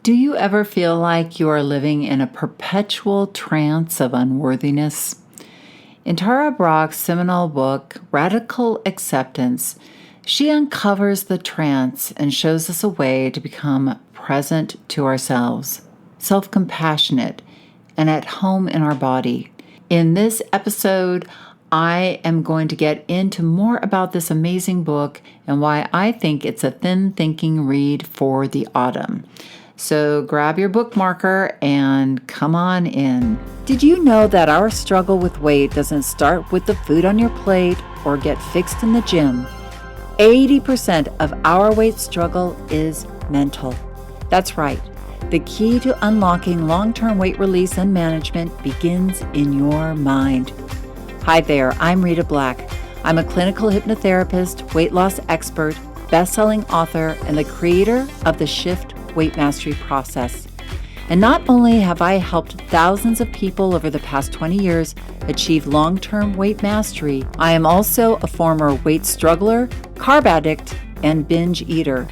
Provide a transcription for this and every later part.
Do you ever feel like you are living in a perpetual trance of unworthiness? In Tara Brach's seminal book, Radical Acceptance, she uncovers the trance and shows us a way to become present to ourselves, self-compassionate, and at home in our body. In this episode, I am going to get into more about this amazing book and why I think it's a thin thinking read for the autumn. So grab your bookmarker and come on in. Did you know that our struggle with weight doesn't start with the food on your plate or get fixed in the gym? 80% of our weight struggle is mental. That's right. The key to unlocking long-term weight release and management begins in your mind. Hi there, I'm Rita Black. I'm a clinical hypnotherapist, weight loss expert, best-selling author, and the creator of the Shift Weight Mastery process. And not only have I helped thousands of people over the past 20 years achieve long-term weight mastery, I am also a former weight struggler, carb addict, and binge eater.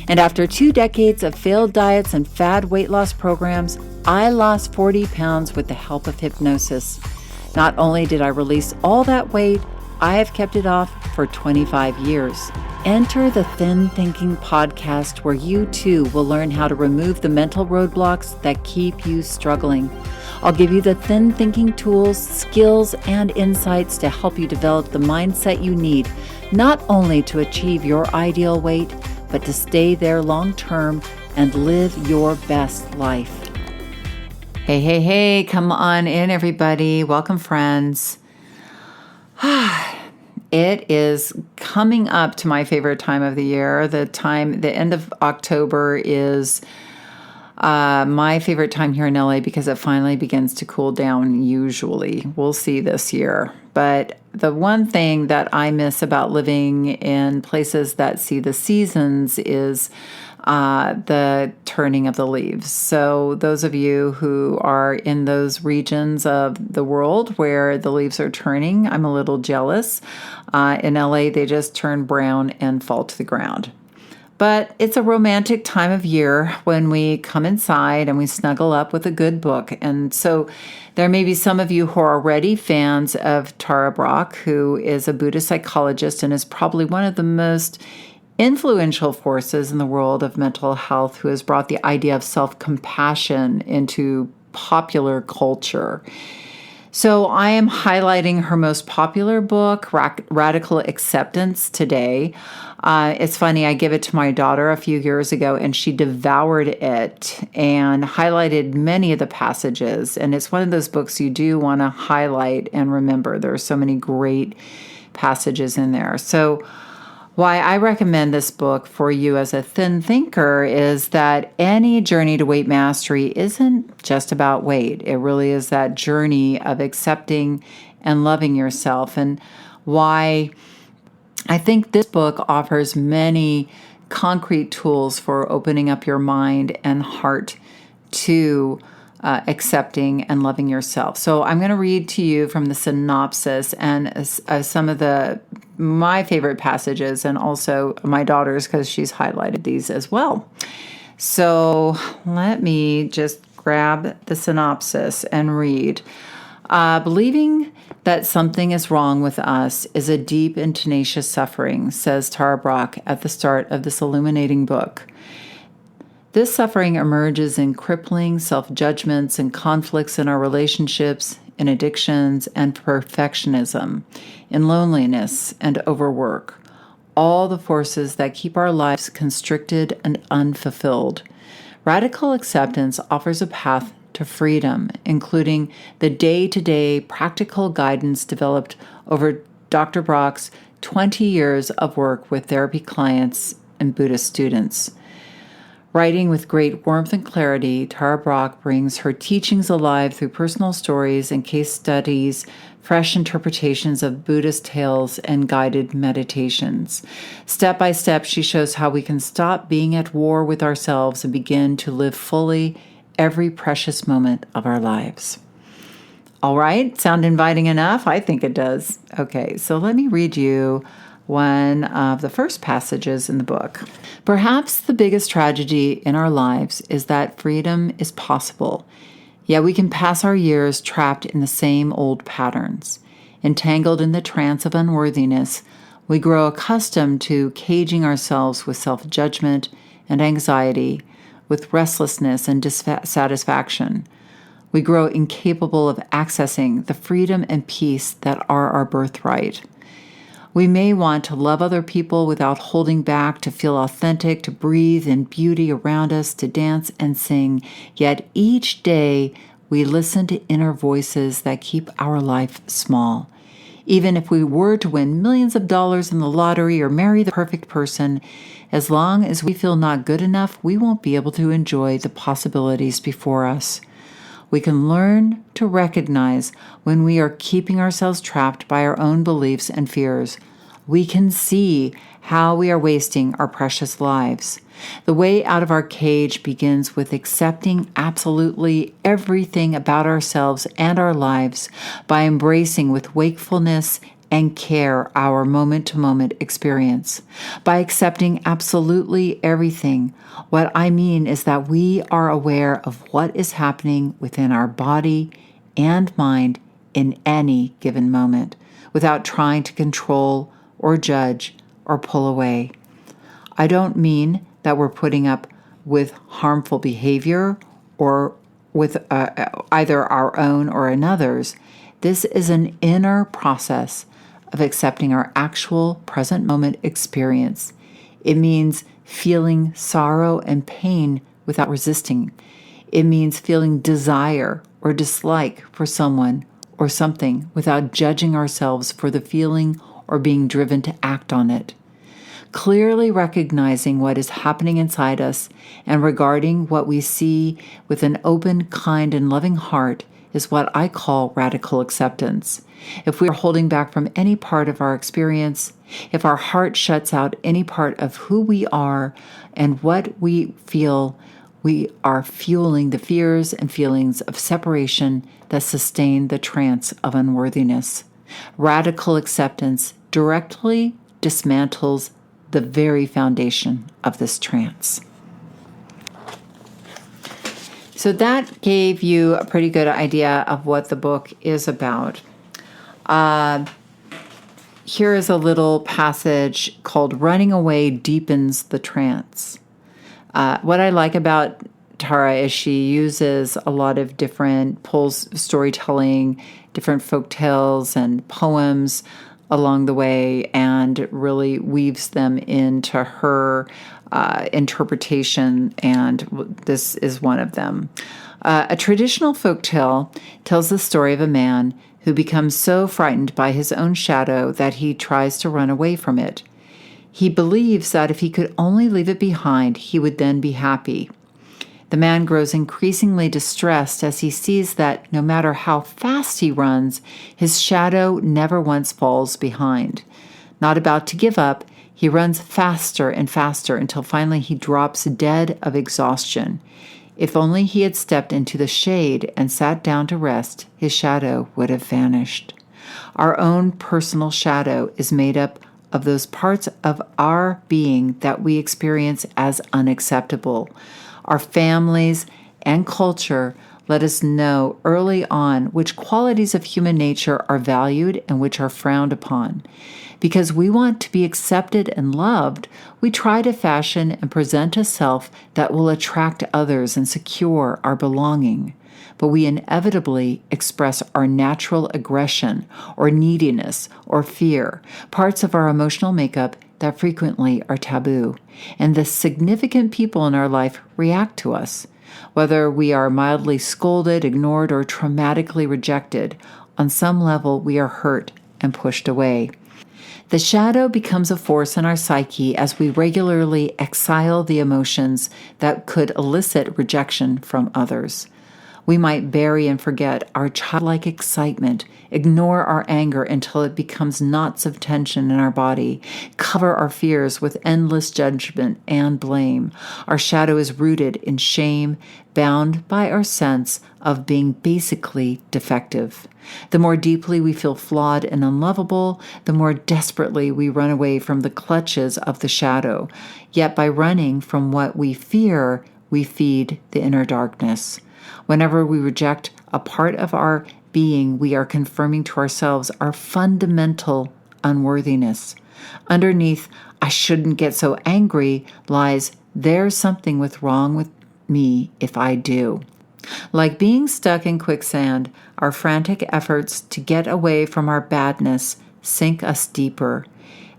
And after 2 decades of failed diets and fad weight loss programs, I lost 40 pounds with the help of hypnosis. Not only did I release all that weight, I have kept it off for 25 years. Enter the Thin Thinking podcast where you too will learn how to remove the mental roadblocks that keep you struggling. I'll give you the thin thinking tools, skills, and insights to help you develop the mindset you need, not only to achieve your ideal weight, but to stay there long term and live your best life. Hey, come on in, everybody. Welcome, friends. It is coming up to my favorite time of the year. The end of October is my favorite time here in LA because it finally begins to cool down usually. We'll see this year. But the one thing that I miss about living in places that see the seasons is the turning of the leaves. So those of you who are in those regions of the world where the leaves are turning, I'm a little jealous. In LA, they just turn brown and fall to the ground. But it's a romantic time of year when we come inside and we snuggle up with a good book. And so there may be some of you who are already fans of Tara Brach, who is a Buddhist psychologist and is probably one of the most influential forces in the world of mental health, who has brought the idea of self-compassion into popular culture. So I am highlighting her most popular book, Radical Acceptance, today. It's funny, I gave it to my daughter a few years ago, and she devoured it and highlighted many of the passages. And it's one of those books you do want to highlight and remember. There are so many great passages in there. So why I recommend this book for you as a thin thinker is that any journey to weight mastery isn't just about weight. It really is that journey of accepting and loving yourself. And why I think this book offers many concrete tools for opening up your mind and heart to accepting and loving yourself. So I'm going to read to you from the synopsis and some of my favorite passages, and also my daughter's, because she's highlighted these as well. So let me just grab the synopsis and read. Believing that something is wrong with us is a deep and tenacious suffering, says Tara Brach at the start of this illuminating book. This suffering emerges in crippling self-judgments and conflicts in our relationships, in addictions and perfectionism, in loneliness and overwork, all the forces that keep our lives constricted and unfulfilled. Radical acceptance offers a path to freedom, including the day-to-day practical guidance developed over Dr. Brach's 20 years of work with therapy clients and Buddhist students. Writing with great warmth and clarity, Tara Brach brings her teachings alive through personal stories and case studies, fresh interpretations of Buddhist tales, and guided meditations. Step by step, she shows how we can stop being at war with ourselves and begin to live fully every precious moment of our lives. All right, sound inviting enough? I think it does. Okay, so let me read you one of the first passages in the book. Perhaps the biggest tragedy in our lives is that freedom is possible, yet we can pass our years trapped in the same old patterns. Entangled in the trance of unworthiness, we grow accustomed to caging ourselves with self-judgment and anxiety, with restlessness and dissatisfaction. We grow incapable of accessing the freedom and peace that are our birthright. We may want to love other people without holding back, to feel authentic, to breathe in beauty around us, to dance and sing. Yet each day we listen to inner voices that keep our life small. Even if we were to win millions of dollars in the lottery or marry the perfect person, as long as we feel not good enough, we won't be able to enjoy the possibilities before us. We can learn to recognize when we are keeping ourselves trapped by our own beliefs and fears. We can see how we are wasting our precious lives. The way out of our cage begins with accepting absolutely everything about ourselves and our lives by embracing with wakefulness and care our moment-to-moment experience. By accepting absolutely everything, what I mean is that we are aware of what is happening within our body and mind in any given moment, without trying to control or judge or pull away. I don't mean that we're putting up with harmful behavior or with either our own or another's. This is an inner process of accepting our actual present moment experience. It means feeling sorrow and pain without resisting. It means feeling desire or dislike for someone or something without judging ourselves for the feeling or being driven to act on it. Clearly recognizing what is happening inside us and regarding what we see with an open, kind, and loving heart is what I call radical acceptance. If we are holding back from any part of our experience, if our heart shuts out any part of who we are and what we feel, we are fueling the fears and feelings of separation that sustain the trance of unworthiness. Radical acceptance directly dismantles the very foundation of this trance. So that gave you a pretty good idea of what the book is about. Here is a little passage called "Running Away Deepens the Trance." What I like about Tara is she uses a lot of different pulls storytelling, different folk tales and poems along the way, and really weaves them into her interpretation, and this is one of them. A traditional folk tale tells the story of a man who becomes so frightened by his own shadow that he tries to run away from it. He believes that if he could only leave it behind, he would then be happy. The man grows increasingly distressed as he sees that no matter how fast he runs, his shadow never once falls behind. Not about to give up, he runs faster and faster until finally he drops dead of exhaustion. If only he had stepped into the shade and sat down to rest, his shadow would have vanished. Our own personal shadow is made up of those parts of our being that we experience as unacceptable. Our families and culture let us know early on which qualities of human nature are valued and which are frowned upon. Because we want to be accepted and loved, we try to fashion and present a self that will attract others and secure our belonging. But we inevitably express our natural aggression or neediness or fear, parts of our emotional makeup that frequently are taboo. And the significant people in our life react to us. Whether we are mildly scolded, ignored, or traumatically rejected, on some level we are hurt and pushed away. The shadow becomes a force in our psyche as we regularly exile the emotions that could elicit rejection from others. We might bury and forget our childlike excitement, ignore our anger until it becomes knots of tension in our body, cover our fears with endless judgment and blame. Our shadow is rooted in shame, bound by our sense of being basically defective. The more deeply we feel flawed and unlovable, the more desperately we run away from the clutches of the shadow. Yet by running from what we fear, we feed the inner darkness. Whenever we reject a part of our being, we are confirming to ourselves our fundamental unworthiness. Underneath, I shouldn't get so angry, lies, there's something wrong with me if I do. Like being stuck in quicksand, our frantic efforts to get away from our badness sink us deeper.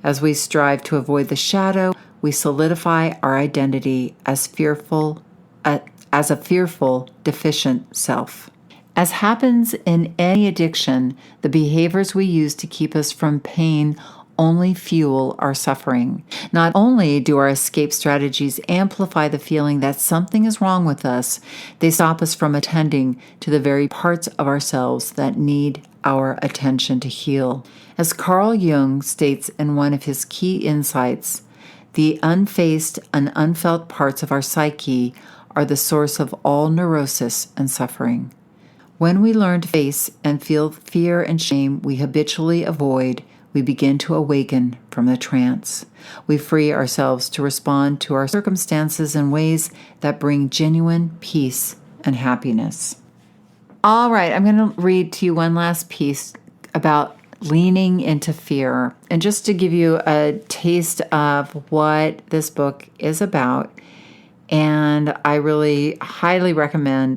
As we strive to avoid the shadow, we solidify our identity as a fearful, deficient self. As happens in any addiction, the behaviors we use to keep us from pain only fuel our suffering. Not only do our escape strategies amplify the feeling that something is wrong with us, they stop us from attending to the very parts of ourselves that need our attention to heal. As Carl Jung states in one of his key insights, the unfaced and unfelt parts of our psyche are the source of all neurosis and suffering. When we learn to face and feel fear and shame we habitually avoid, we begin to awaken from the trance. We free ourselves to respond to our circumstances in ways that bring genuine peace and happiness. All right, I'm going to read to you one last piece about leaning into fear. And just to give you a taste of what this book is about, and I really highly recommend,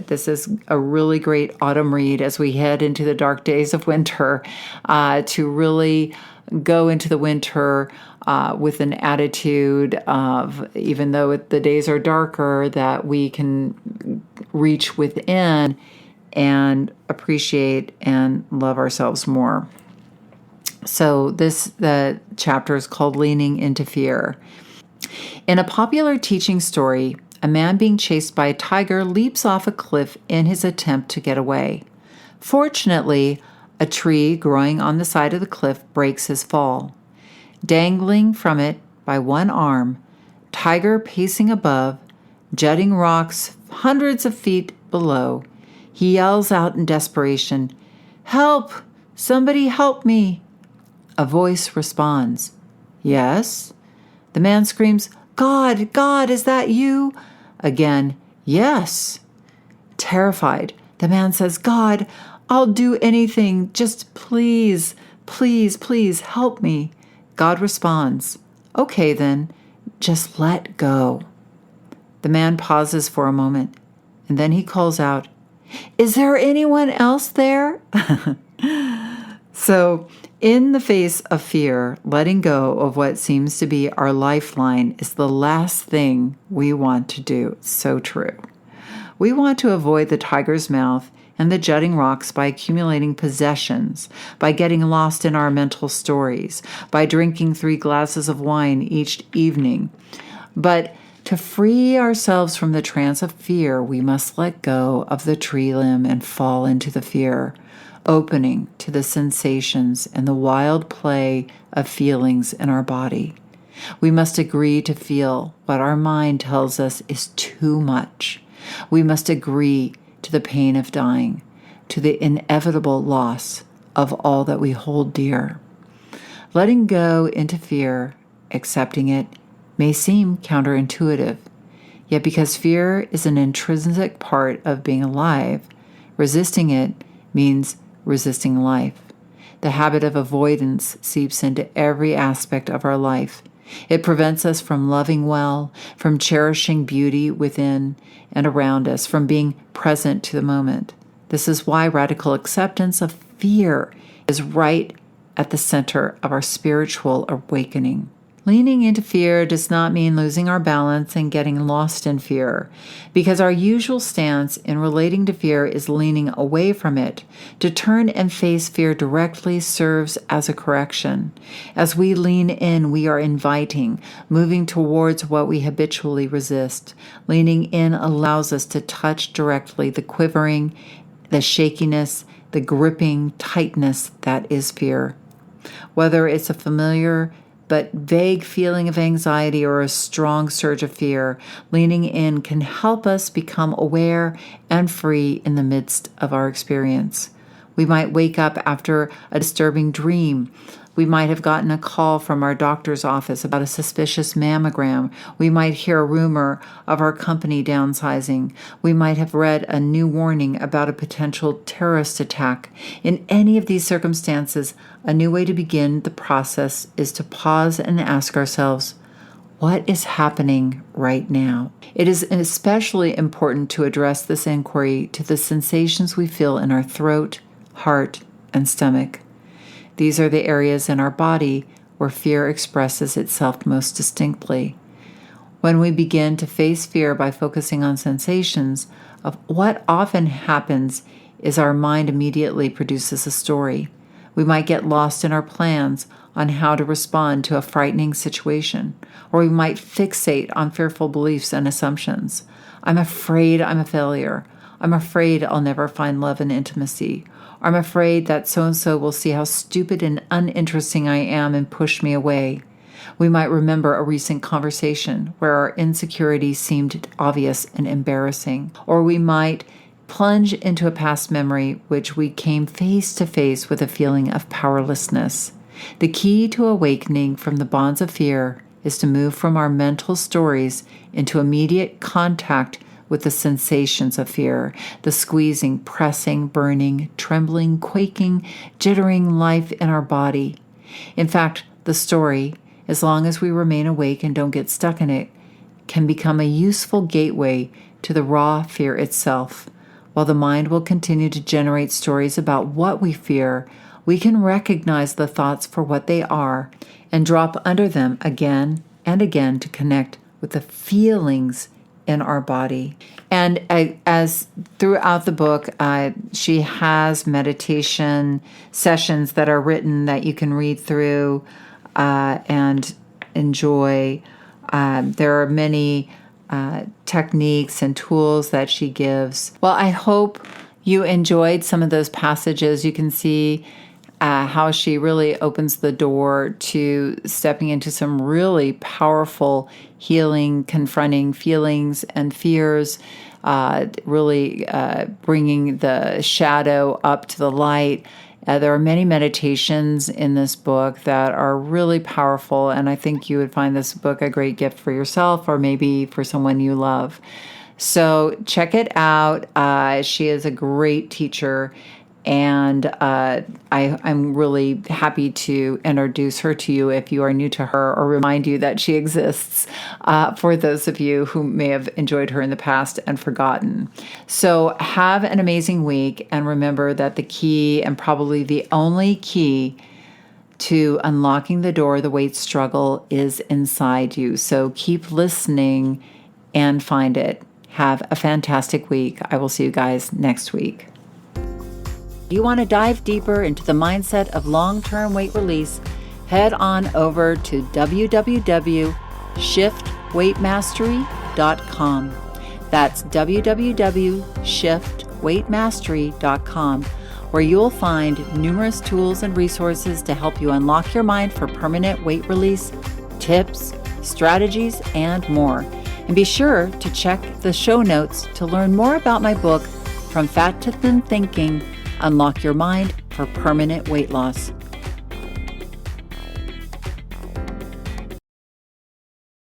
this is a really great autumn read as we head into the dark days of winter, to really go into the winter with an attitude of, even though the days are darker, that we can reach within and appreciate and love ourselves more. So the chapter is called Leaning into Fear. In a popular teaching story, a man being chased by a tiger leaps off a cliff in his attempt to get away. Fortunately, a tree growing on the side of the cliff breaks his fall. Dangling from it by one arm, tiger pacing above, jutting rocks hundreds of feet below, he yells out in desperation, "Help! Somebody help me!" A voice responds, "Yes?" The man screams, "God, God, is that you?" Again, "Yes." Terrified, the man says, "God, I'll do anything. Just please, please, please help me." God responds, "Okay then, just let go." The man pauses for a moment, and then he calls out, "Is there anyone else there?" So, in the face of fear, letting go of what seems to be our lifeline is the last thing we want to do. It's so true. We want to avoid the tiger's mouth and the jutting rocks by accumulating possessions, by getting lost in our mental stories, by drinking 3 glasses of wine each evening. But to free ourselves from the trance of fear, we must let go of the tree limb and fall into the fear, opening to the sensations and the wild play of feelings in our body. We must agree to feel what our mind tells us is too much. We must agree to the pain of dying, to the inevitable loss of all that we hold dear. Letting go into fear, accepting it, may seem counterintuitive. Yet because fear is an intrinsic part of being alive, resisting it means resisting life. The habit of avoidance seeps into every aspect of our life. It prevents us from loving well, from cherishing beauty within and around us, from being present to the moment. This is why radical acceptance of fear is right at the center of our spiritual awakening. Leaning into fear does not mean losing our balance and getting lost in fear, because our usual stance in relating to fear is leaning away from it. To turn and face fear directly serves as a correction. As we lean in, we are inviting, moving towards what we habitually resist. Leaning in allows us to touch directly the quivering, the shakiness, the gripping tightness that is fear. Whether it's a familiar but vague feeling of anxiety or a strong surge of fear, leaning in can help us become aware and free in the midst of our experience. We might wake up after a disturbing dream. We might have gotten a call from our doctor's office about a suspicious mammogram. We might hear a rumor of our company downsizing. We might have read a new warning about a potential terrorist attack. In any of these circumstances, a new way to begin the process is to pause and ask ourselves, what is happening right now? It is especially important to address this inquiry to the sensations we feel in our throat, heart, and stomach. These are the areas in our body where fear expresses itself most distinctly. When we begin to face fear by focusing on sensations, what often happens is our mind immediately produces a story. We might get lost in our plans on how to respond to a frightening situation, or we might fixate on fearful beliefs and assumptions. I'm afraid I'm a failure. I'm afraid I'll never find love and intimacy. I'm afraid that so-and-so will see how stupid and uninteresting I am and push me away. We might remember a recent conversation where our insecurity seemed obvious and embarrassing. Or we might plunge into a past memory which we came face to face with a feeling of powerlessness. The key to awakening from the bonds of fear is to move from our mental stories into immediate contact with the sensations of fear, the squeezing, pressing, burning, trembling, quaking, jittering life in our body. In fact, the story, as long as we remain awake and don't get stuck in it, can become a useful gateway to the raw fear itself. While the mind will continue to generate stories about what we fear, we can recognize the thoughts for what they are and drop under them again and again to connect with the feelings in our body. And as throughout the book, she has meditation sessions that are written that you can read through and enjoy. There are many techniques and tools that she gives. Well, I hope you enjoyed some of those passages. You can see how she really opens the door to stepping into some really powerful healing, confronting feelings and fears, really bringing the shadow up to the light. There are many meditations in this book that are really powerful, and I think you would find this book a great gift for yourself or maybe for someone you love. So check it out. She is a great teacher, and I'm really happy to introduce her to you if you are new to her, or remind you that she exists for those of you who may have enjoyed her in the past and forgotten. So have an amazing week, and remember that the key, and probably the only key, to unlocking the door of the weight struggle is inside you. So keep listening and find it. Have a fantastic week. I will see you guys next week. You want to dive deeper into the mindset of long-term weight release? Head on over to www.shiftweightmastery.com. That's www.shiftweightmastery.com, where you'll find numerous tools and resources to help you unlock your mind for permanent weight release, tips, strategies, and more. And be sure to check the show notes to learn more about my book, From Fat to Thin Thinking, Unlock Your Mind for Permanent Weight Loss.